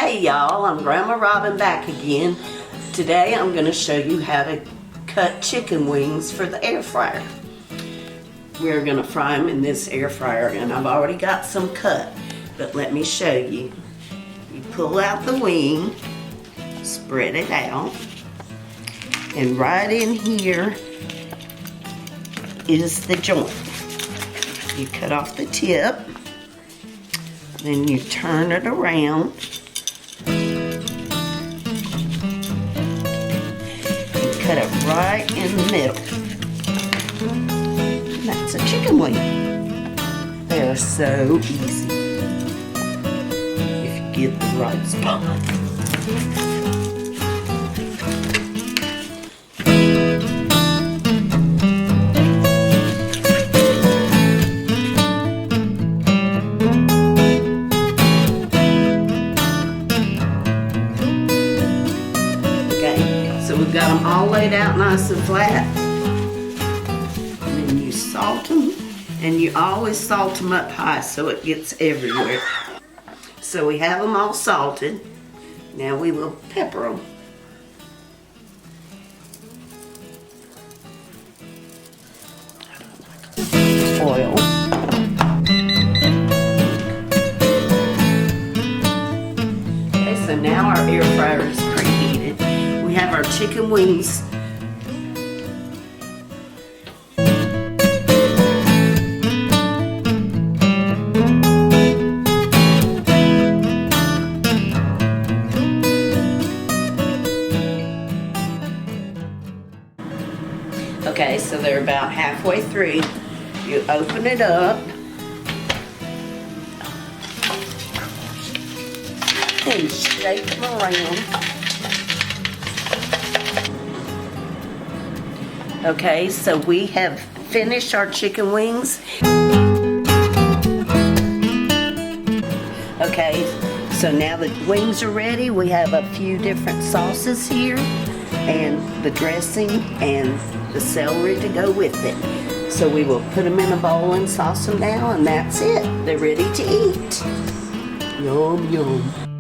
Hey y'all, I'm Grandma Robin back again. Today I'm going to show you how to cut chicken wings for the air fryer. We're going to fry them in this air fryer, and I've already got some cut, but let me show you. You pull out the wing, spread it out, and right in here is the joint. You cut off the tip, then you turn it around. Cut it right in the middle. And that's a chicken wing. They're so easy if you get the right spot. So we've got them all laid out nice and flat. And then you salt them, and you always salt them up high so it gets everywhere. So we have them all salted. Now we will pepper them. Oil. Okay, so now our air fryer is preheated. We have our chicken wings. Okay, so they're about halfway through. You open it up. And shake them around. Okay, so we have finished our chicken wings. Okay, so now the wings are ready. We have a few different sauces here, and the dressing and the celery to go with it. So we will put them in a bowl and sauce them down, and that's it. They're ready to eat. Yum, yum.